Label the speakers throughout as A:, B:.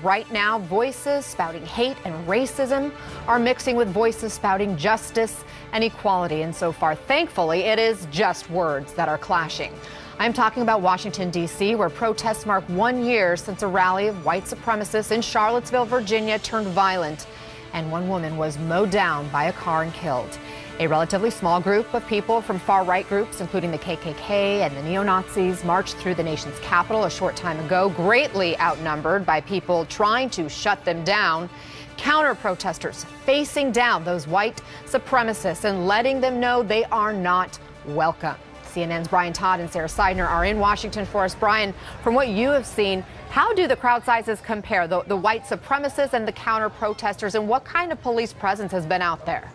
A: Right now, voices spouting hate and racism are mixing with voices spouting justice and equality. And so far, thankfully, it is just words that are clashing. I'm talking about Washington, D.C., where protests mark 1 year since a rally of white supremacists in Charlottesville, Virginia, turned violent, and one woman was mowed down by a car and killed. A relatively small group of people from far-right groups, including the KKK and the neo-Nazis, marched through the nation's capital a short time ago, greatly outnumbered by people trying to shut them down. Counter-protesters facing down those white supremacists and letting them know they are not welcome. CNN's Brian Todd and Sarah Seidner are in Washington for us. Brian, from what you have seen, how do the crowd sizes compare, the white supremacists and the counter-protesters, and what kind of police presence has been out there?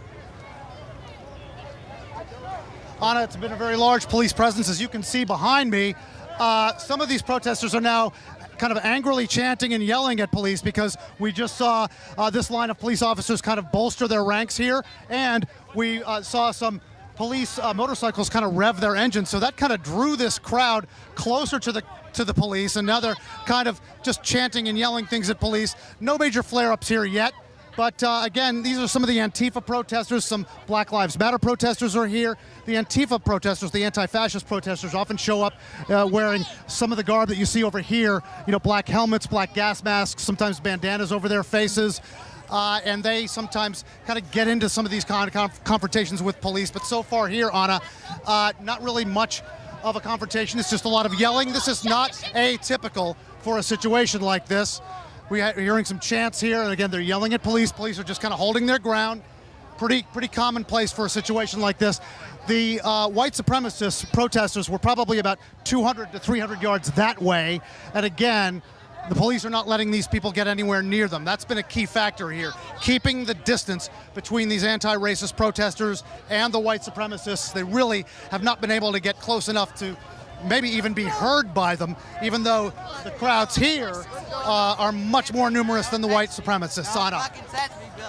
B: Anna, it's been a very large police presence, as you can see behind me. Some of these protesters are now kind of angrily chanting and yelling at police because we just saw this line of police officers kind of bolster their ranks here, and we saw some police motorcycles kind of rev their engines, so that kind of drew this crowd closer to the police, and now they're kind of just chanting and yelling things at police. No major flare-ups here yet. But again, these are some of the Antifa protesters. Some Black Lives Matter protesters are here. The Antifa protesters, the anti-fascist protesters, often show up wearing some of the garb that you see over here. You know, black helmets, black gas masks, sometimes bandanas over their faces. And they sometimes kind of get into some of these confrontations with police. But so far here, Anna, not really much of a confrontation. It's just a lot of yelling. This is not atypical for a situation like this. We're hearing some chants here, and again, they're yelling at police. Police are just kind of holding their ground. Pretty commonplace for a situation like this. The white supremacist protesters were probably about 200 to 300 yards that way. And again, the police are not letting these people get anywhere near them. That's been a key factor here, keeping the distance between these anti-racist protesters and the white supremacists. They really have not been able to get close enough to maybe even be heard by them, even though the crowds here are much more numerous than the white supremacists. Anna.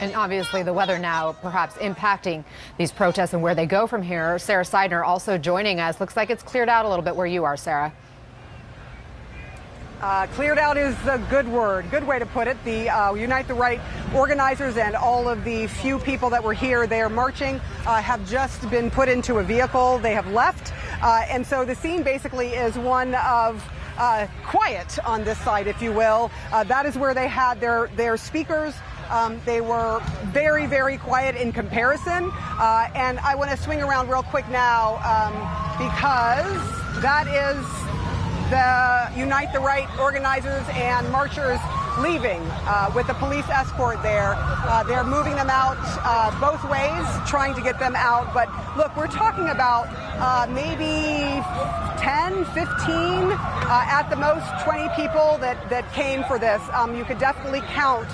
A: And obviously the weather now perhaps impacting these protests and where they go from here. Sarah Seidner also joining us. Looks like it's cleared out a little bit where you are, Sarah.
C: Cleared out is a good word, good way to put it. The Unite the Right organizers and all of the few people that were here, they are marching, have just been put into a vehicle. They have left. And so the scene basically is one of quiet on this side, if you will. That is where they had their speakers. They were very, very quiet in comparison. And I want to swing around real quick now because that is the Unite the Right organizers and marchers leaving with the police escort there. They're moving them out both ways, trying to get them out. But look, we're talking about maybe 10, 15, at the most 20 people that came for this. You could definitely count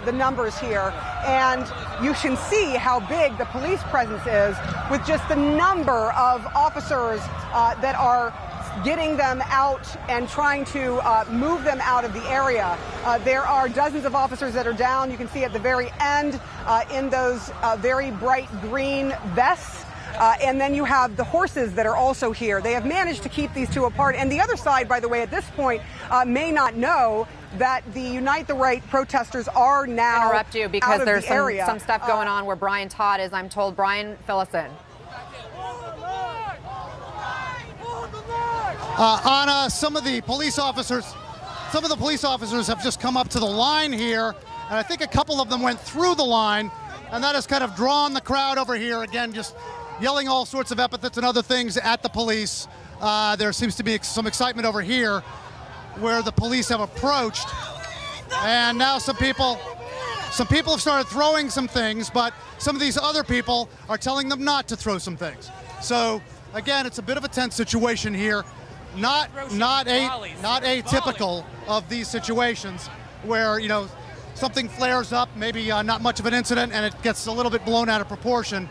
C: the numbers here. And you can see how big the police presence is with just the number of officers that are getting them out and trying to move them out of the area. There are dozens of officers that are down. You can see at the very end in those very bright green vests. And then you have the horses that are also here. They have managed to keep these two apart. And the other side, by the way, at this point, may not know that the Unite the Right protesters are now
A: interrupt you because
C: out of
A: there's
C: the area.
A: some stuff going on where Brian Todd is, I'm told. Brian, fill us in.
B: Anna, some of the police officers have just come up to the line here, and I think a couple of them went through the line, and that has kind of drawn the crowd over here, again, just yelling all sorts of epithets and other things at the police. There seems to be some excitement over here where the police have approached, and now some people have started throwing some things, but some of these other people are telling them not to throw some things. So again, it's a bit of a tense situation here. Not atypical of these situations where, you know, something flares up, maybe not much of an incident, and it gets a little bit blown out of proportion.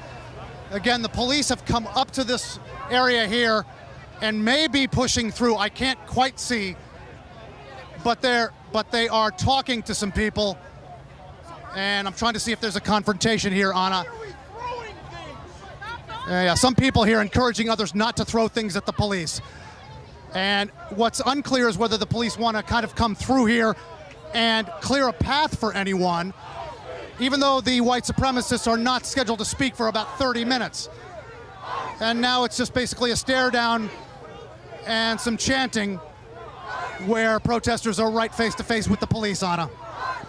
B: Again, the police have come up to this area here and may be pushing through. I can't quite see, but they are talking to some people, and I'm trying to see if there's a confrontation here, Anna. Yeah, some people here encouraging others not to throw things at the police. And what's unclear is whether the police want to kind of come through here and clear a path for anyone, even though the white supremacists are not scheduled to speak for about 30 minutes. And now it's just basically a stare down and some chanting where protesters are right face to face with the police, Anna.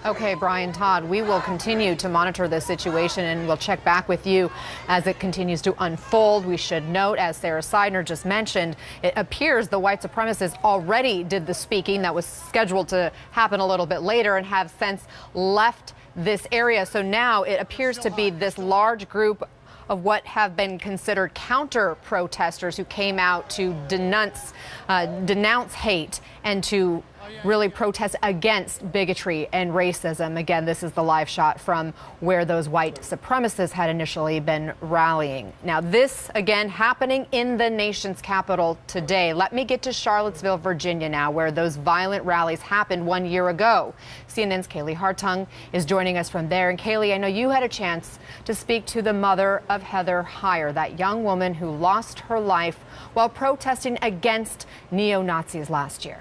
A: Okay, Brian Todd, we will continue to monitor this situation and we'll check back with you as it continues to unfold. We should note, as Sarah Seidner just mentioned, it appears the white supremacists already did the speaking that was scheduled to happen a little bit later and have since left this area. So now it appears to be this large group of what have been considered counter-protesters who came out to denounce hate and to really protest against bigotry and racism. Again, this is the live shot from where those white supremacists had initially been rallying. Now, this, again, happening in the nation's capital today. Let me get to Charlottesville, Virginia now, where those violent rallies happened 1 year ago. CNN's Kaylee Hartung is joining us from there. And Kaylee, I know you had a chance to speak to the mother of Heather Heyer, that young woman who lost her life while protesting against neo-Nazis last year.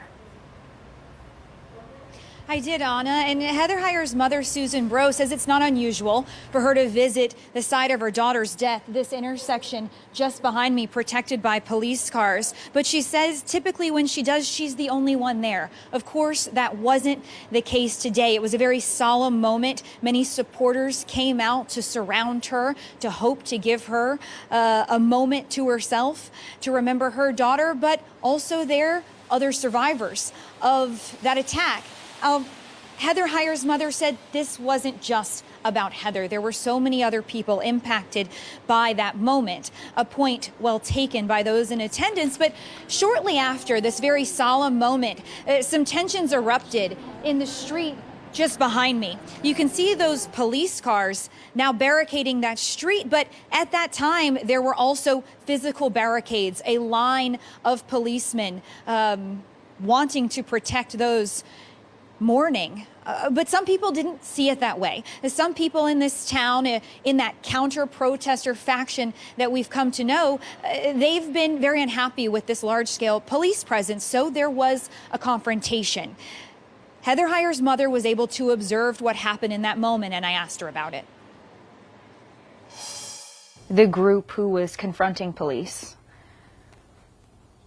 D: I did, Anna, and Heather Heyer's mother, Susan Bro, says it's not unusual for her to visit the site of her daughter's death, this intersection just behind me, protected by police cars. But she says typically when she does, she's the only one there. Of course, that wasn't the case today. It was a very solemn moment. Many supporters came out to surround her, to hope to give her a moment to herself, to remember her daughter, but also there other survivors of that attack. Heather Heyer's mother said this wasn't just about Heather. There were so many other people impacted by that moment, a point well taken by those in attendance. But shortly after this very solemn moment, some tensions erupted in the street just behind me. You can see those police cars now barricading that street, but at that time there were also physical barricades, a line of policemen wanting to protect those mourning. But some people didn't see it that way. Some people in this town, in that counter-protester faction that we've come to know, they've been very unhappy with this large-scale police presence, so there was a confrontation. Heather Heyer's mother was able to observe what happened in that moment, and I asked her about it. The group who was confronting police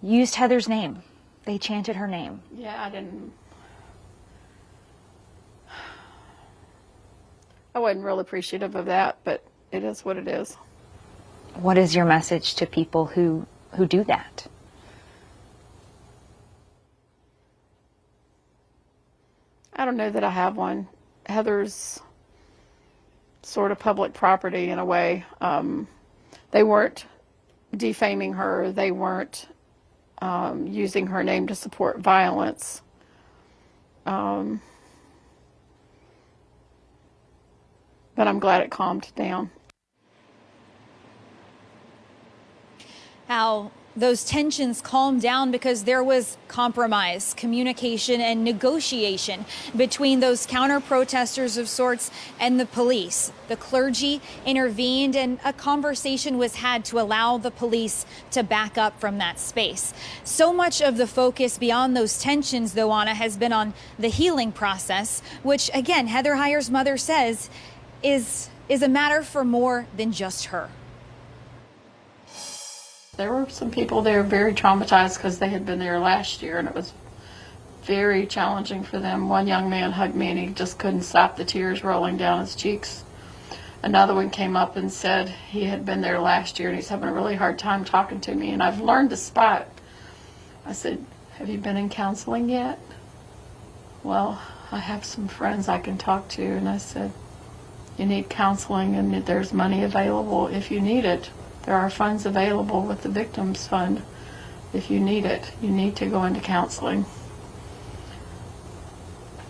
D: used Heather's name. They chanted her name.
E: Yeah, I wasn't real appreciative of that, but it is what it is.
D: What is your message to people who do that?
E: I don't know that I have one. Heather's sort of public property in a way. They weren't defaming her. They weren't using her name to support violence. But I'm glad it calmed down.
D: How those tensions calmed down because there was compromise, communication, and negotiation between those counter-protesters of sorts and the police. The clergy intervened and a conversation was had to allow the police to back up from that space. So much of the focus beyond those tensions, though, Anna, has been on the healing process, which, again, Heather Heyer's mother says is a matter for more than just her.
E: There were some people there very traumatized because they had been there last year, and it was very challenging for them. One young man hugged me and he just couldn't stop the tears rolling down his cheeks. Another one came up and said he had been there last year and he's having a really hard time talking to me, and I've learned the spot. I said, "Have you been in counseling yet?" "Well, I have some friends I can talk to." And I said, "You need counseling, and there's money available if you need it. There are funds available with the Victims Fund if you need it. You need to go into counseling."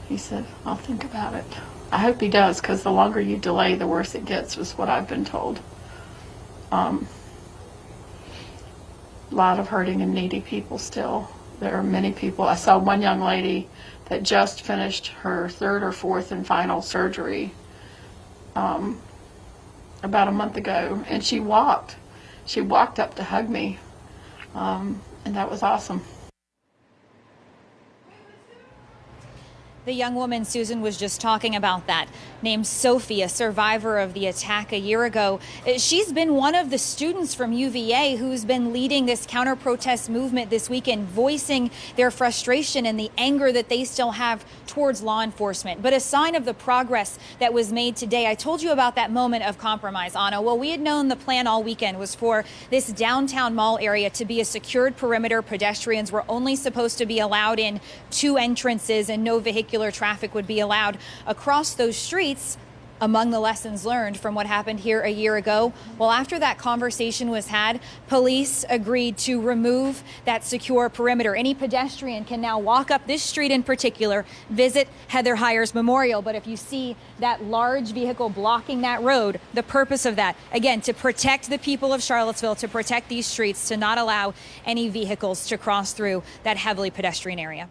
E: He said, "I'll think about it." I hope he does, because the longer you delay, the worse it gets, is what I've been told. A lot of hurting and needy people still. There are many people. I saw one young lady that just finished her third or fourth and final surgery about a month ago, and she walked up to hug me, and that was awesome.
D: The young woman Susan was just talking about that, named Sophie, a survivor of the attack a year ago. She's been one of the students from UVA who's been leading this counter-protest movement this weekend, voicing their frustration and the anger that they still have towards law enforcement. But a sign of the progress that was made today, I told you about that moment of compromise, Anna. Well, we had known the plan all weekend was for this downtown mall area to be a secured perimeter. Pedestrians were only supposed to be allowed in 2 entrances and no vehicular traffic would be allowed across those streets. Among the lessons learned from what happened here a year ago, well, after that conversation was had, police agreed to remove that secure perimeter. Any pedestrian can now walk up this street in particular, visit Heather Heyer's memorial. But if you see that large vehicle blocking that road, the purpose of that, again, to protect the people of Charlottesville, to protect these streets, to not allow any vehicles to cross through that heavily pedestrian area.